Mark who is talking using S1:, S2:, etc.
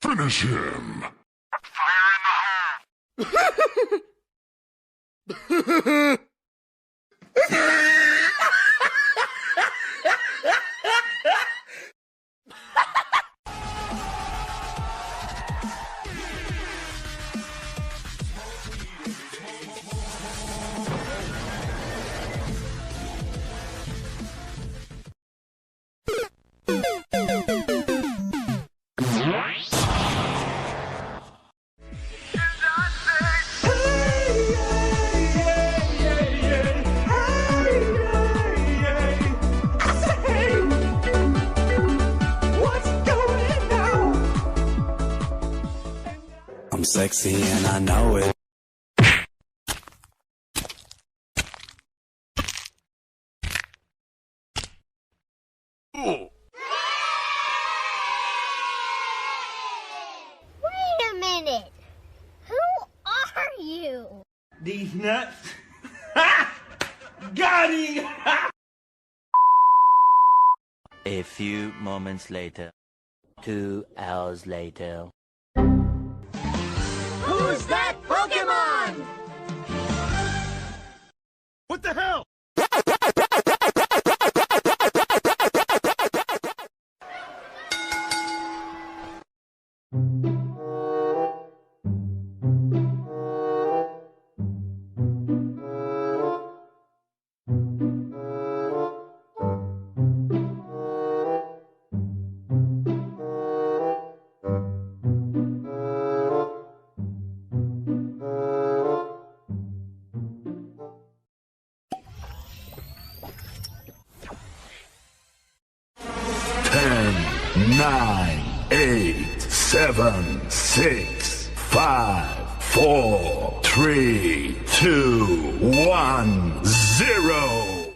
S1: Finish him!
S2: I'm sexy and I know it.
S3: Wait a minute. Who are you?
S4: These nuts. Got him!
S5: A few moments later. 2 hours later.
S3: Who's that Pokemon?
S1: What the hell? Nine, 8, 7, 6, 5, 4, 3, 2, 1, 0.